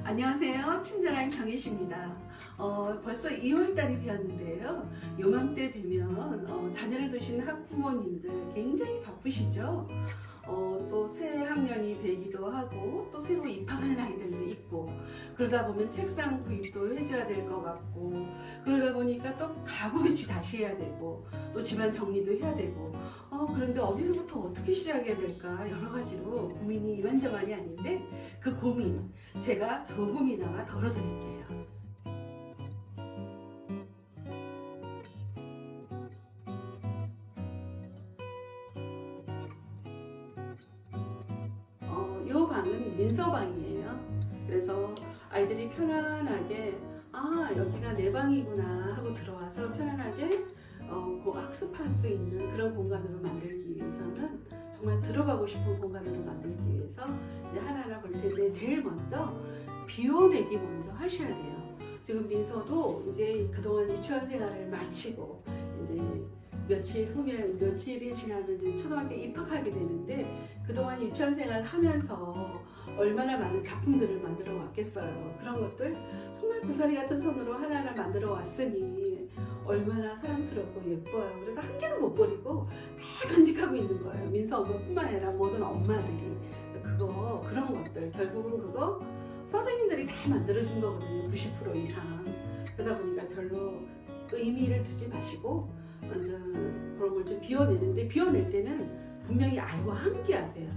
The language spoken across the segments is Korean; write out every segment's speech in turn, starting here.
안녕하세요. 친절한 경혜씨입니다. 벌써 2월달이 되었는데요. 요맘때 되면 자녀를 두신 학부모님들 굉장히 바쁘시죠? 또 새 학년이 되기도 하고 또 새로 입학하는 아이들도 있고 그러다 보면 책상 구입도 해줘야 될 것 같고 그러다 보니까 또 가구 배치 다시 해야 되고 또 집안 정리도 해야 되고 그런데 어디서부터 어떻게 시작해야 될까 여러 가지로 고민이 이만저만이 아닌데 그 고민 제가 조금이나마 덜어드릴게요. 이 방은 민서방이에요. 그래서 아이들이 편안하게 여기가 내 방이구나 하고 들어와서 편안하게 학습할 수 있는 그런 공간으로 만들기 위해서는 정말 들어가고 싶은 공간으로 만들기 위해서 이제 하나하나 볼 텐데 제일 먼저 비워내기 먼저 하셔야 돼요. 지금 민서도 이제 그동안 유치원 생활을 마치고 이제 며칠이 지나면 이제 초등학교 입학하게 되는데 그동안 유치원 생활을 하면서 얼마나 많은 작품들을 만들어 왔겠어요. 그런 것들 정말 고사리 같은 손으로 하나하나 만들어 왔으니 얼마나 사랑스럽고 예뻐요. 그래서 한 개도 못 버리고 다 간직하고 있는 거예요. 민서 엄마뿐만 아니라 모든 엄마들이 그런 것들 결국은 그거 선생님들이 다 만들어준 거거든요. 90% 이상. 그러다 보니까 별로 의미를 두지 마시고 완전 그런 걸 좀 비워내는데 비워낼 때는 분명히 아이와 함께 하세요.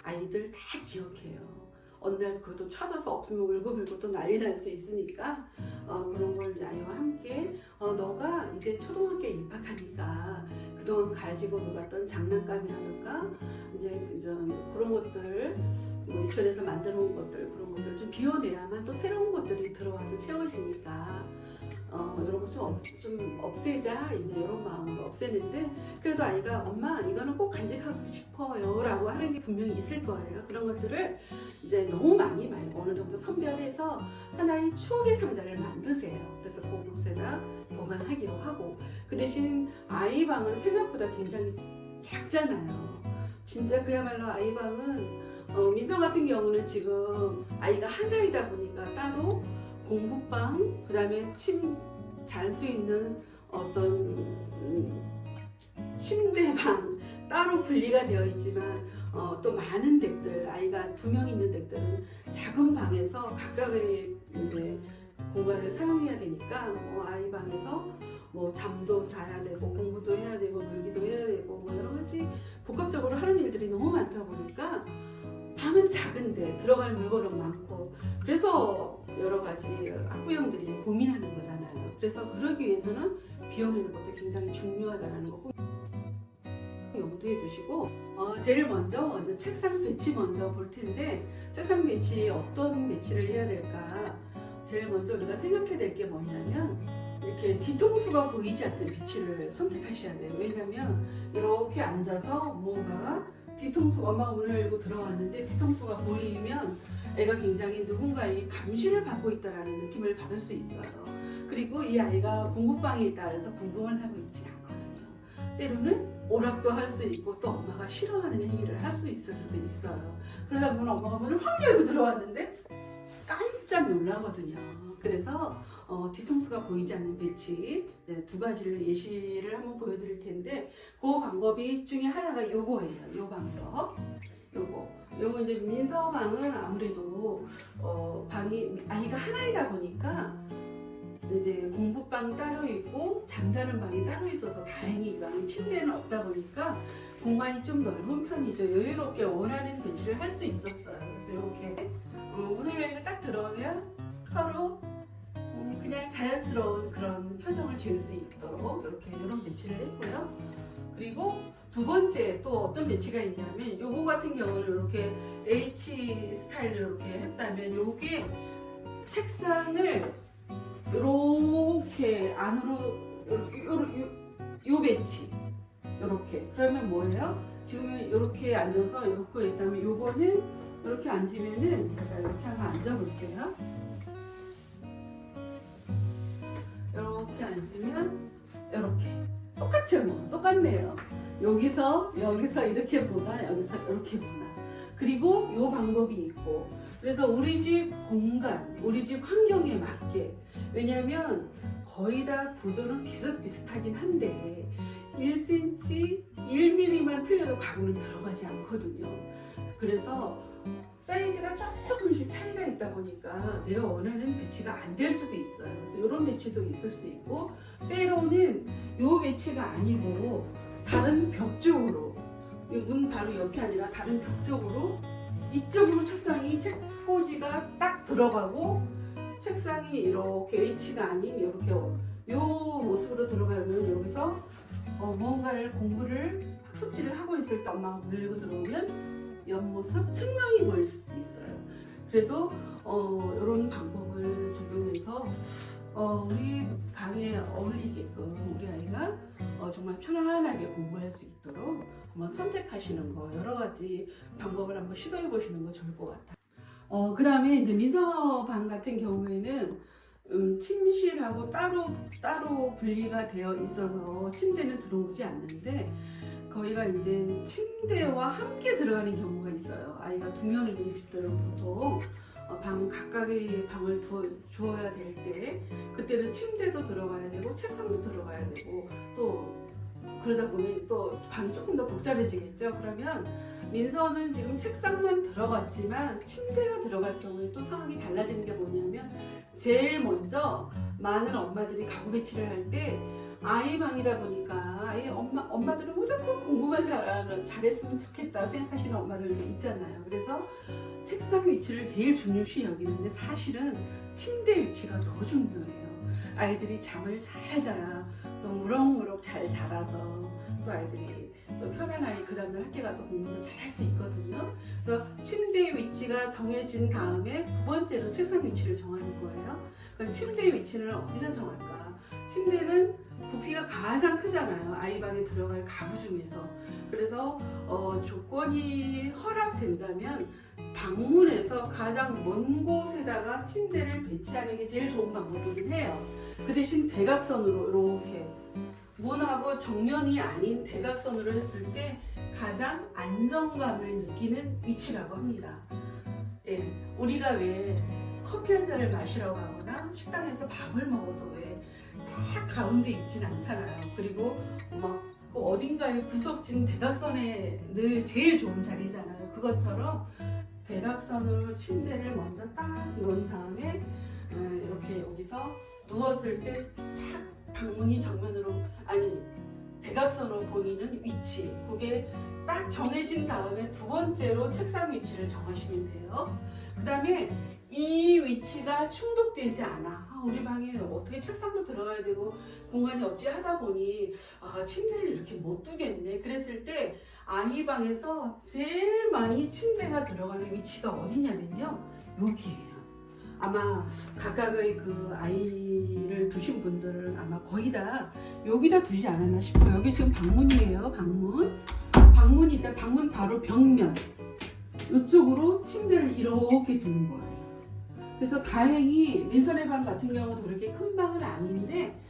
아이들 다 기억해요. 어느 날 그것도 찾아서 없으면 울고불고 또 난리 날 수 있으니까 그런 걸 아이와 함께 너가 이제 초등학교에 입학하니까 그동안 가지고 놀았던 장난감이라든가 이제 그런 것들 유치원에서 만들어 온 것들 그런 것들 좀 비워내야만 또 새로운 것들이 들어와서 채워지니까 이런 거 좀 없애자 이제 이런 마음으로 없애는데 그래도 아이가 엄마 이거는 꼭 간직하고 싶어요 라고 하는 게 분명히 있을 거예요. 그런 것들을 이제 너무 많이 말고 어느 정도 선별해서 하나의 추억의 상자를 만드세요. 그래서 곳곳에다 보관하기로 하고 그 대신 아이 방은 생각보다 굉장히 작잖아요. 진짜 그야말로 아이 방은 민서 같은 경우는 지금 아이가 하나이다 보니까 따로 공부방, 그 다음에 잘 수 있는 어떤 침대방 따로 분리가 되어 있지만 또 많은 댁들, 아이가 2명 있는 댁들은 작은 방에서 각각의 이제 공간을 사용해야 되니까 아이 방에서 잠도 자야 되고 공부도 해야 되고 놀기도 해야 되고 여러 가지 복합적으로 하는 일들이 너무 많다 보니까 방은 작은데 들어갈 물건은 많고 그래서 여러 가지 학부형들이 고민하는 거잖아요. 그래서 그러기 위해서는 비워내는 것도 굉장히 중요하다는 거 염두에 두시고 제일 먼저 책상 배치 먼저 볼 텐데 책상 배치 어떤 배치를 해야 될까 제일 먼저 우리가 생각해야 될 게 뭐냐면 이렇게 뒤통수가 보이지 않는 배치를 선택하셔야 돼요. 왜냐면 이렇게 앉아서 무언가가 뒤통수 엄마가 문을 열고 들어왔는데 뒤통수가 보이면 애가 굉장히 누군가의 감시를 받고 있다는 느낌을 받을 수 있어요. 그리고 이 아이가 공부방에 있다 해서 공부만 하고 있지 않거든요. 때로는 오락도 할 수 있고 또 엄마가 싫어하는 행위를 할 수 있을 수도 있어요. 그러다 보면 엄마가 문을 확 열고 들어왔는데 깜짝 놀라거든요. 그래서 뒤통수가 보이지 않는 배치 2가지를 예시를 한번 보여드릴 텐데 그 방법이 중에 하나가 요거예요. 요 방법. 요거 이제 민서방은 아무래도 방이 아이가 하나이다 보니까 이제 공부방 따로 있고 잠자는 방이 따로 있어서 다행히 방 침대는 없다 보니까 공간이 좀 넓은 편이죠. 여유롭게 원하는 배치를 할 수 있었어요. 그래서 이렇게 문을 열고 딱 들어오면 서로 그냥 자연스러운 그런 표정을 지을 수 있도록 이런 배치를 했고요. 그리고 2번째 또 어떤 배치가 있냐면 요거 같은 경우는 이렇게 H 스타일로 이렇게 했다면 요게 책상을 이렇게 안으로 요 배치 이렇게. 그러면 뭐예요? 지금 이렇게 앉아서 이렇게 있다면 요거는 이렇게 앉으면은 제가 이렇게 한번 앉아볼게요. 이렇게 앉으면 이렇게 똑같죠, 뭐 똑같네요. 여기서 이렇게 보나 여기서 이렇게 보나. 그리고 요 방법이 있고. 그래서 우리 집 공간, 우리 집 환경에 맞게. 왜냐면 거의 다 구조는 비슷비슷하긴 한데 1cm, 1mm만 틀려도 가구는 들어가지 않거든요. 그래서 사이즈가 조금씩 차이가 있다 보니까 내가 원하는 배치가 안 될 수도 있어요. 그래서 이런 배치도 있을 수 있고, 때로는 이 배치가 아니고 다른 벽 쪽으로, 문 바로 옆이 아니라 다른 벽 쪽으로, 이쪽으로 책상이 책꽂이가 딱 들어가고 책상이 이렇게 H가 아닌 이렇게 요 모습으로 들어가면 여기서 무언가를 공부를 학습지를 하고 있을 때 엄마가 문을 열고 들어오면 옆모습 측면이 보일 수도 있어요. 그래도 이런 방법을 적용해서 우리 방에 어울리게끔 우리 아이가 정말 편안하게 공부할 수 있도록 한번 선택하시는 거, 여러 가지 방법을 한번 시도해 보시는 거 좋을 것 같아요. 그 다음에 이제 민서 방 같은 경우에는 침실하고 따로 분리가 되어 있어서 침대는 들어오지 않는데, 거기가 이제 침대와 함께 들어가는 경우가 있어요. 아이가 2명 있는 집들은 보통 방 각각의 방을 주어야 될 때, 그때는 침대도 들어가야 되고 책상도 들어가야 되고, 또 그러다 보면 또 방이 조금 더 복잡해지겠죠. 그러면 민서는 지금 책상만 들어갔지만 침대가 들어갈 경우에 또 상황이 달라지는 게 뭐냐면, 제일 먼저 많은 엄마들이 가구 배치를 할 때 아이 방이다 보니까 아이 엄마들은 무조건 공부만 잘했으면 좋겠다 생각하시는 엄마들도 있잖아요. 그래서 책상 위치를 제일 중요시 여기는데 사실은 침대 위치가 더 중요해요. 아이들이 잠을 잘 자야 또 무럭무럭 잘 자라서 또 아이들이 또 편안하게 그 다음날 학교 가서 공부도 잘 할 수 있거든요. 그래서 침대 위치가 정해진 다음에 두 번째로 책상 위치를 정하는 거예요. 그럼 침대 위치는 어디다 정할까? 침대는 부피가 가장 크잖아요. 아이 방에 들어갈 가구 중에서. 그래서 조건이 허락된다면 방문에서 가장 먼 곳에다가 침대를 배치하는 게 제일 좋은 방법이긴 해요. 그 대신 대각선으로 이렇게 문하고 정면이 아닌 대각선으로 했을 때 가장 안정감을 느끼는 위치라고 합니다. 예, 우리가 왜 커피 한 잔을 마시러 가거나 식당에서 밥을 먹어도 왜 딱 가운데 있진 않잖아요. 그리고 막 그 어딘가에 구석진 대각선에 늘 제일 좋은 자리잖아요. 그것처럼 대각선으로 침대를 먼저 딱 놓은 다음에 이렇게 여기서 누웠을 때 딱 방문이 정면으로, 아니 대각선으로 보이는 위치, 그게 딱 정해진 다음에 두 번째로 책상 위치를 정하시면 돼요. 그 다음에 이 위치가 충족되지 않아. 우리 방에 어떻게 책상도 들어가야 되고 공간이 없지 하다 보니 침대를 이렇게 못 두겠네. 그랬을 때 아이 방에서 제일 많이 침대가 들어가는 위치가 어디냐면요, 여기예요. 아마 각각의 그 아이를 두신 분들은 아마 거의 다 여기다 두지 않았나 싶어요. 여기 지금 방문이에요. 방문이 있다. 방문 바로 벽면 이쪽으로 침대를 이렇게 두는 거예요. 그래서 다행히 민선의 방 같은 경우도 그렇게 큰 방은 아닌데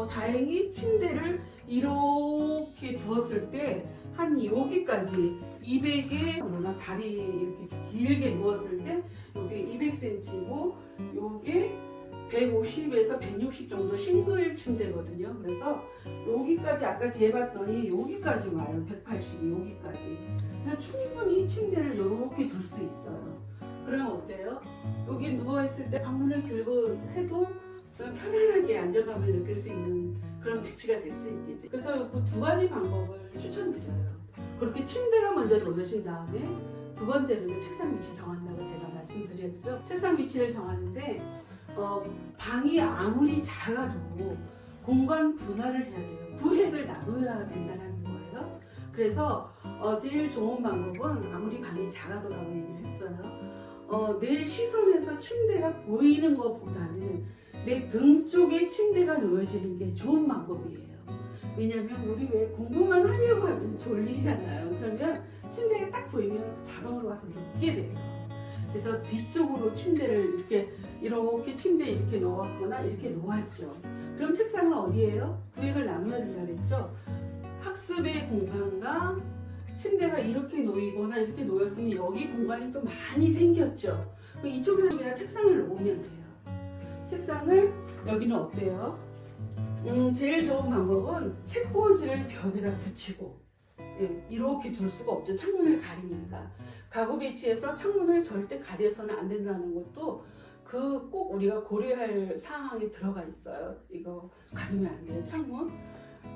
다행히 침대를 이렇게 두었을 때 한 여기까지 200에 다리 이렇게 길게 누웠을 때 이게 200cm고 요게 150에서 160 정도 싱글 침대거든요. 그래서 여기까지 아까 재봤더니 여기까지 와요. 180이 여기까지. 그래서 충분히 침대를 이렇게 둘 수 있어요. 그러면 어때요? 여기 누워있을 때 방문을 들고 해도 편안하게 안정감을 느낄 수 있는 그런 배치가 될 수 있겠지. 그래서 그 두 가지 방법을 추천드려요. 그렇게 침대가 먼저 놓여진 다음에 두 번째로는 책상 위치 정한다고 제가 말씀드렸죠. 책상 위치를 정하는데 방이 아무리 작아도 공간 분할을 해야 돼요. 구획을 나눠야 된다는 거예요. 그래서 제일 좋은 방법은 아무리 방이 작아도라고 얘기를 했어요. 내 시선에서 침대가 보이는 것보다는 내 등 쪽에 침대가 놓여지는 게 좋은 방법이에요. 왜냐면 우리 왜 공부만 하려고 하면 졸리잖아요. 그러면 침대가 딱 보이면 자동으로 가서 눕게 돼요. 그래서 뒤쪽으로 침대를 이렇게 침대에 이렇게 놓았거나 이렇게 놓았죠. 그럼 책상은 어디예요? 구획을 나눠야 된다 그랬죠. 학습의 공간과 침대가 이렇게 놓이거나 이렇게 놓였으면 여기 공간이 또 많이 생겼죠. 이쪽에서 그냥 책상을 놓으면 돼요. 책상을 여기는 어때요? 제일 좋은 방법은 책꽂이를 벽에다 붙이고, 예, 이렇게 둘 수가 없죠. 창문을 가리니까. 가구 배치에서 창문을 절대 가려서는 안 된다는 것도 꼭 우리가 고려할 사항에 들어가 있어요. 이거 가리면 안 돼요, 창문.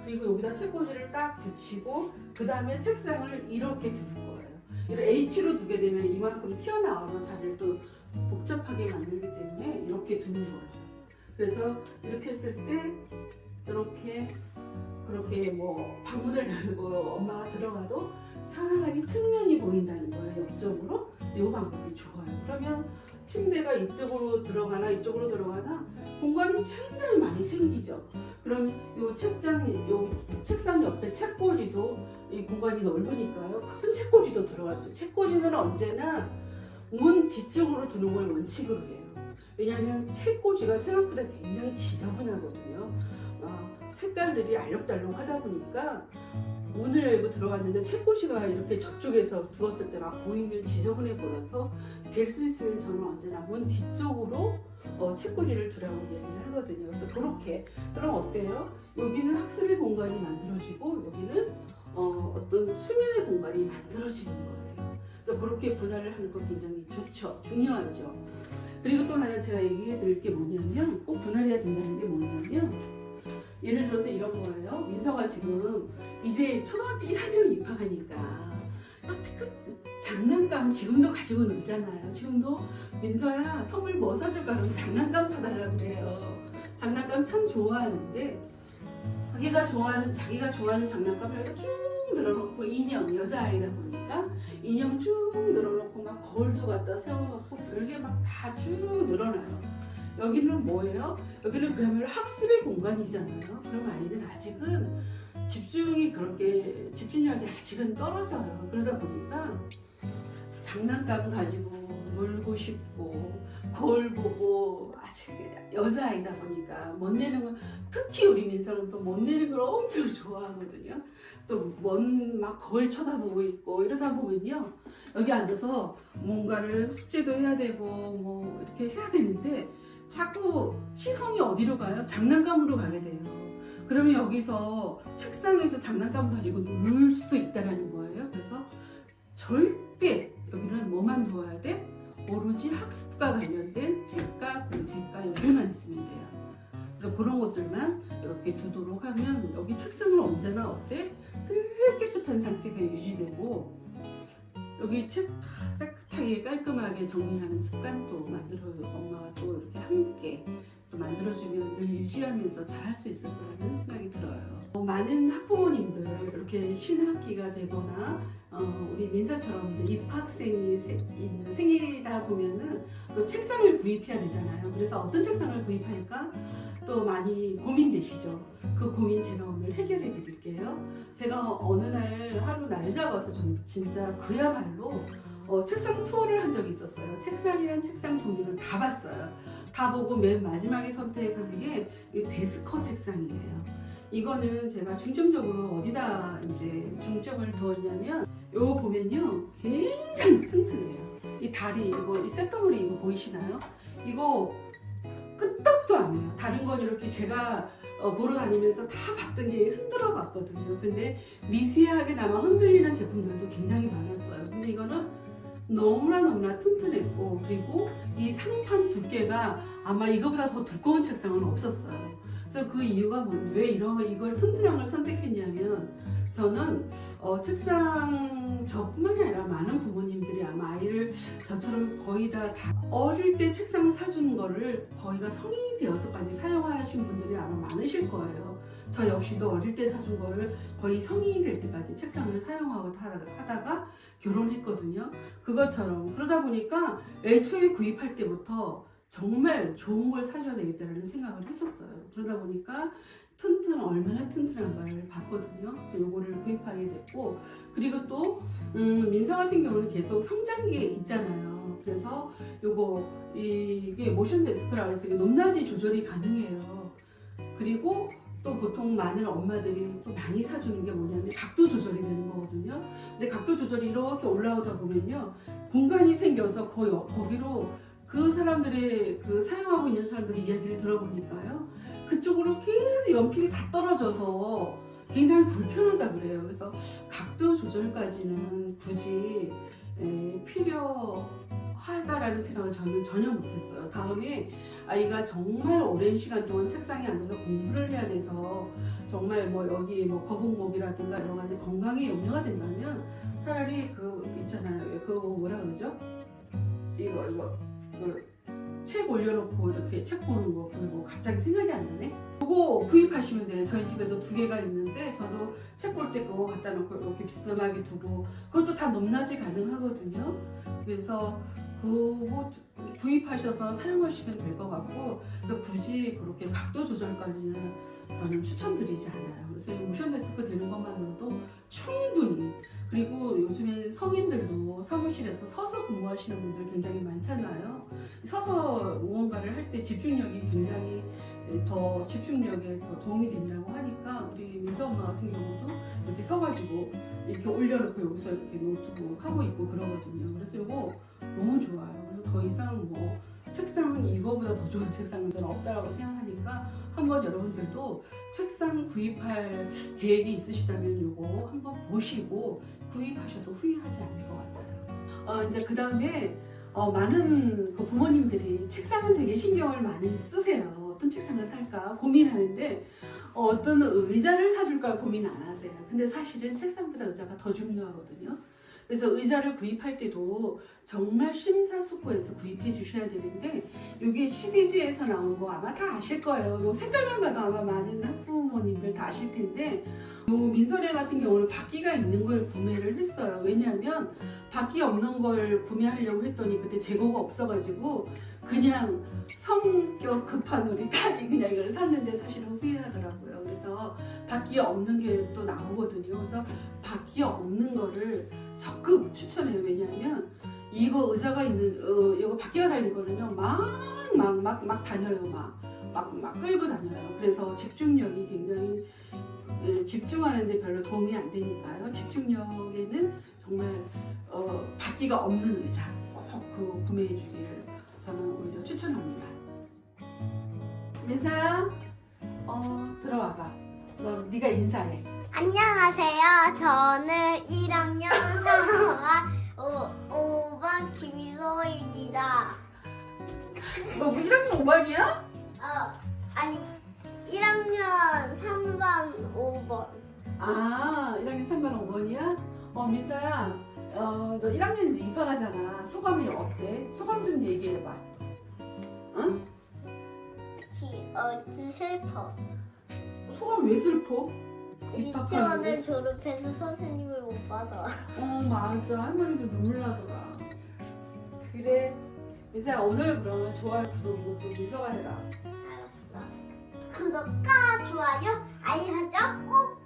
그리고 여기다 책꽂이를 딱 붙이고 그 다음에 책상을 이렇게 두는 거예요. 이렇게 H로 두게 되면 이만큼 튀어나와서 자리를 또 복잡하게 만들기 때문에 이렇게 두는 거예요. 그래서 이렇게 했을 때 그렇게 뭐 방문을 열고 엄마가 들어가도 편안하게 측면이 보인다는 거예요. 옆쪽으로. 이 방법이 좋아요. 그러면 침대가 이쪽으로 들어가나 이쪽으로 들어가나 공간이 굉장히 많이 생기죠. 그럼 요 책상 옆에 책꽂이도 이 공간이 넓으니까요. 큰 책꽂이도 들어갈 수 있어요. 책꽂이는 언제나 문 뒤쪽으로 두는 걸 원칙으로 해요. 왜냐하면 책꽂이가 생각보다 굉장히 지저분하거든요. 색깔들이 알록달록하다 보니까 문을 열고 들어갔는데 책꽂이가 이렇게 저쪽에서 두었을 때 막 보이면 지저분해 보여서 될 수 있으면 저는 언제나 문 뒤쪽으로 책꽂이를 두라고 이야기를 하거든요. 그래서 그렇게 그럼 어때요? 여기는 학습의 공간이 만들어지고 여기는 어떤 수면의 공간이 만들어지는 거예요. 그래서 그렇게 분할을 하는 거 굉장히 좋죠. 중요하죠. 그리고 또 하나 제가 얘기해 드릴 게 뭐냐면 꼭 분할해야 된다는 게 뭐냐면 예를 들어서 이런 거예요. 민서가 지금 이제 초등학교 1학년 입학하니까 그 장난감 지금도 가지고 놀잖아요. 지금도 민서야 선물 뭐 사줄까 그러면 장난감 사달라고 그래요. 장난감 참 좋아하는데 자기가 좋아하는 장난감을 여기다 쭉 늘어놓고 인형 여자아이다 보니까 인형 쭉 늘어놓고 막 거울도 갖다 세워놓고 별게 막 다 쭉 늘어나요. 여기는 뭐예요? 여기는 그야말로 학습의 공간이잖아요. 그럼 아이는 아직은 집중력이 아직은 떨어져요. 그러다 보니까 장난감 가지고 놀고 싶고 거울 보고 아직 여자아이다 보니까 멋내는 건 특히 우리 민서는 또 멋내는 걸 엄청 좋아하거든요. 또 막 거울 쳐다보고 있고 이러다 보면요. 여기 앉아서 뭔가를 숙제도 해야 되고 뭐 이렇게 해야 되는데 자꾸 시선이 어디로 가요? 장난감으로 가게 돼요. 그러면 여기서 책상에서 장난감 가지고 놀 수 있다는 거예요. 그래서 절대 여기는 뭐만 두어야 돼? 오로지 학습과 관련된 책과 공책과 요들만 있으면 돼요. 그래서 그런 것들만 이렇게 두도록 하면 여기 책상은 언제나 어때? 늘 깨끗한 상태가 유지되고 여기 책 깨끗하게 깔끔하게 정리하는 습관도 엄마가 또 이렇게 함께 또 만들어주면 늘 유지하면서 잘할 수 있을 거라는 생각이 들어요. 많은 학부모님들 이렇게 신학기가 되거나 우리 민서처럼 이제 입학생이 생기다 보면은 또 책상을 구입해야 되잖아요. 그래서 어떤 책상을 구입할까 또 많이 고민되시죠. 그 고민 제가 오늘 해결해 드릴게요. 제가 어느 날 하루 날 잡아서 진짜 그야말로 책상 투어를 한 적이 있었어요. 책상이란 책상 종류는 다 봤어요. 다 보고 맨 마지막에 선택하는 게 데스커 책상이에요. 이거는 제가 중점적으로 어디다 이제 중점을 두었냐면 요거 보면요 굉장히 튼튼해요. 이 다리 이 쇳덩어리 이거 보이시나요? 이거 끄떡도 안 해요. 다른 건 이렇게 제가 보러 다니면서 다 봤던 게 흔들어 봤거든요. 근데 미세하게나마 흔들리는 제품들도 굉장히 많았어요. 근데 이거는 너무나 튼튼했고 그리고 이 상판 두께가 아마 이거보다 더 두꺼운 책상은 없었어요. 그래서 그 이유가 왜 이걸 튼튼한 걸 선택했냐면 저는 책상 저뿐만이 아니라 많은 부모님들이 아마 아이를 저처럼 거의 다 어릴 때 책상 사준 거를 거의가 성인이 되어서까지 사용하신 분들이 아마 많으실 거예요. 저 역시도 어릴 때 사준 거를 거의 성인이 될 때까지 책상을 사용하고 하다가 결혼했거든요. 그것처럼 그러다 보니까 애초에 구입할 때부터 정말 좋은 걸 사줘야 되겠다는 생각을 했었어요. 그러다 보니까 얼마나 튼튼한가를 봤거든요. 그래서 요거를 구입하게 됐고, 그리고 또 민서 같은 경우는 계속 성장기에 있잖아요. 그래서 이게 모션 데스크라고 해서 이게 높낮이 조절이 가능해요. 그리고 또 보통 많은 엄마들이 또 많이 사주는 게 뭐냐면 각도 조절이 되는 거거든요. 근데 각도 조절이 이렇게 올라오다 보면요, 공간이 생겨서 거기로 그 사람들의 사용하고 있는 사람들의 이야기를 들어보니까요, 그쪽으로 계속 연필이 다 떨어져서 굉장히 불편하다 그래요. 그래서 각도 조절까지는 굳이 필요하다라는 생각을 저는 전혀 못했어요. 다음에 아이가 정말 오랜 시간 동안 책상에 앉아서 공부를 해야 돼서 정말 여기 거북목이라든가 이런 거 건강에 염려가 된다면 차라리 있잖아요. 뭐라 그러죠? 책 올려놓고 이렇게 책 보는 거, 그리고 갑자기 생각이 안 나네? 그거 구입하시면 돼요. 저희 집에도 2개가 있는데, 저도 책 볼 때 그거 갖다 놓고 이렇게 비스듬하게 두고, 그것도 다 높낮이 가능하거든요. 그래서 그거 구입하셔서 사용하시면 될 것 같고, 그래서 굳이 그렇게 각도 조절까지는 저는 추천드리지 않아요. 그래서 모션 데스크 되는 것만으로도 충분히, 그리고 요즘에 성인들도 사무실에서 서서 근무하시는 분들 굉장히 많잖아요. 서서 무언가를 할 때 집중력이 굉장히 집중력에 더 도움이 된다고 하니까, 우리 민서 엄마 같은 경우도 이렇게 서가지고 이렇게 올려놓고 여기서 이렇게 노트북 하고 있고 그러거든요. 그래서 이거 너무 좋아요. 그래서 더 이상 책상은 이거보다 더 좋은 책상은 저는 없다라고 생각하니까, 한번 여러분들도 책상 구입할 계획이 있으시다면 이거 한번 보시고 구입하셔도 후회하지 않을 것 같아요. 이제 그 다음에 많은 부모님들이 책상은 되게 신경을 많이 쓰세요. 어떤 책상을 살까 고민하는데, 어떤 의자를 사줄까 고민 안 하세요. 근데 사실은 책상보다 의자가 더 중요하거든요. 그래서 의자를 구입할 때도 정말 심사숙고해서 구입해 주셔야 되는데, 이게 CDG에서 나온 거 아마 다 아실 거예요. 요 색깔만 봐도 아마 많은 학부모님들 다 아실 텐데, 요 민설애 같은 경우는 바퀴가 있는 걸 구매를 했어요. 왜냐하면 바퀴 없는 걸 구매하려고 했더니 그때 재고가 없어가지고 그냥 성격 급한 우리 딸이 그냥 이걸 샀는데 사실은 후회하더라고요. 그래서 바퀴 없는 게 또 나오거든요. 그래서 바퀴 없는 거를 적극 추천해요. 왜냐하면 이거 의자가 있는 이거 바퀴가 달린 거는요, 막 다녀요. 막 끌고 다녀요. 그래서 집중력이 굉장히 집중하는데 별로 도움이 안 되니까요. 집중력에는 정말 바퀴가 없는 의자 꼭 구매해 주기를 저는 오히려 추천합니다. 민서야, 들어와봐. 그럼 네가 인사해. 안녕하세요. 저는 1학년 3반 5반 김희서입니다. 너 1학년 5반이야? 아니 1학년 3반 5번. 아, 1학년 3반 5번이야? 민서야, 너 1학년 입학하잖아. 소감이 어때? 소감 좀 얘기해봐. 응? 슬퍼. 소감 왜 슬퍼? 유치원을 졸업해서 선생님을 못 봐서. 맞아. 할머니도 눈물 나더라. 그래. 민서야, 오늘 그러면 좋아요, 구독 이것도 민서가 해라. 알았어. 구독과 좋아요, 알림 설정 꼭